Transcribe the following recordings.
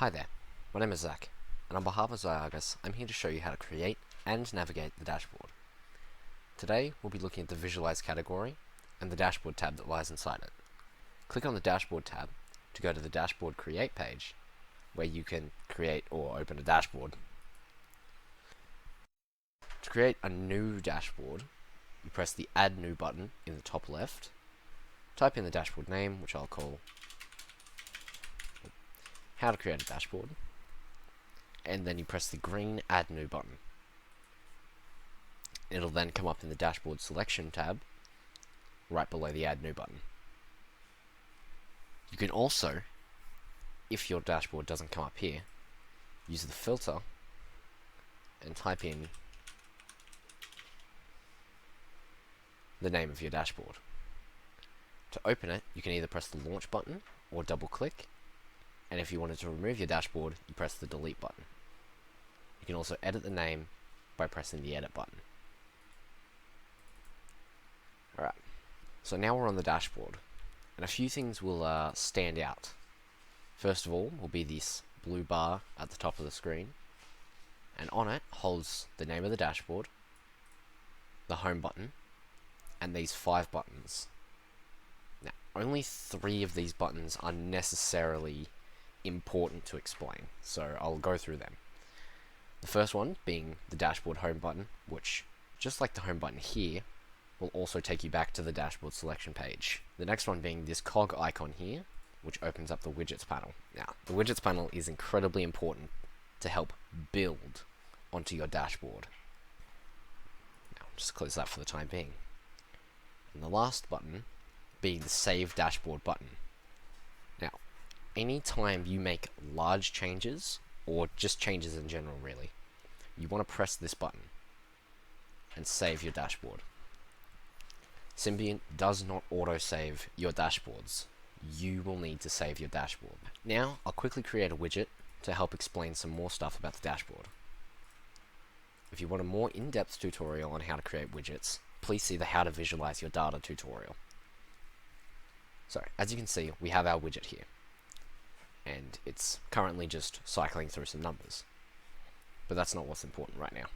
Hi there, my name is Zach, and on behalf of ARGUS, I'm here to show you how to create and navigate the dashboard. Today, we'll be looking at the Visualize category and the Dashboard tab that lies inside it. Click on the Dashboard tab to go to the Dashboard Create page, where you can create or open a dashboard. To create a new dashboard, you press the Add New button in the top left, type in the dashboard name, which I'll call How to Create a Dashboard, and then you press the green Add New button. It'll then come up in the Dashboard Selection tab, right below the Add New button. You can also, if your dashboard doesn't come up here, use the filter and type in the name of your dashboard. To open it, you can either press the Launch button or double click, and if you wanted to remove your dashboard, you press the Delete button. You can also edit the name by pressing the Edit button. Alright, so now we're on the dashboard, and a few things will stand out. First of all will be this blue bar at the top of the screen, and on it holds the name of the dashboard, the Home button, and these 5 buttons. Now, only 3 of these buttons are necessarily important to explain, so I'll go through them. The first one being the Dashboard Home button, which, just like the Home button here, will also take you back to the dashboard selection page. The next one being this cog icon here, which opens up the widgets panel. Now, the widgets panel is incredibly important to help build onto your dashboard. Now, just close that for the time being. And the last button being the Save Dashboard button. Now, anytime you make large changes, or just changes in general really, you want to press this button and save your dashboard. Symbiont does not auto-save your dashboards. You will need to save your dashboard. Now, I'll quickly create a widget to help explain some more stuff about the dashboard. If you want a more in-depth tutorial on how to create widgets, please see the How to Visualize Your Data tutorial. So, as you can see, we have our widget here, and it's currently just cycling through some numbers. But that's not what's important right now.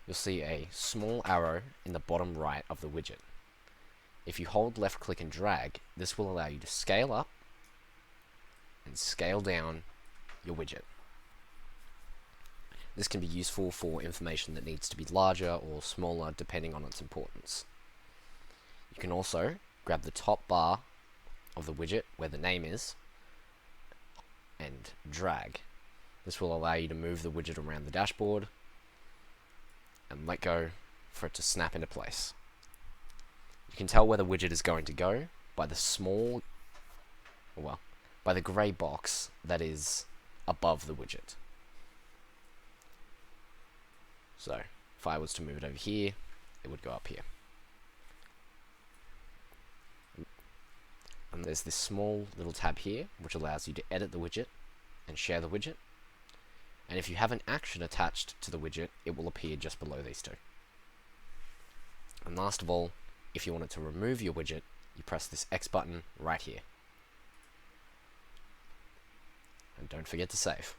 You'll see a small arrow in the bottom right of the widget. If you hold left click and drag, this will allow you to scale up and scale down your widget. This can be useful for information that needs to be larger or smaller depending on its importance. You can also grab the top bar of the widget where the name is and drag. This will allow you to move the widget around the dashboard and let go for it to snap into place. You can tell where the widget is going to go by the by the grey box that is above the widget. So, if I was to move it over here, it would go up here. And there's this small little tab here, which allows you to edit the widget and share the widget. And if you have an action attached to the widget, it will appear just below these two. And last of all, if you wanted to remove your widget, you press this X button right here. And don't forget to save.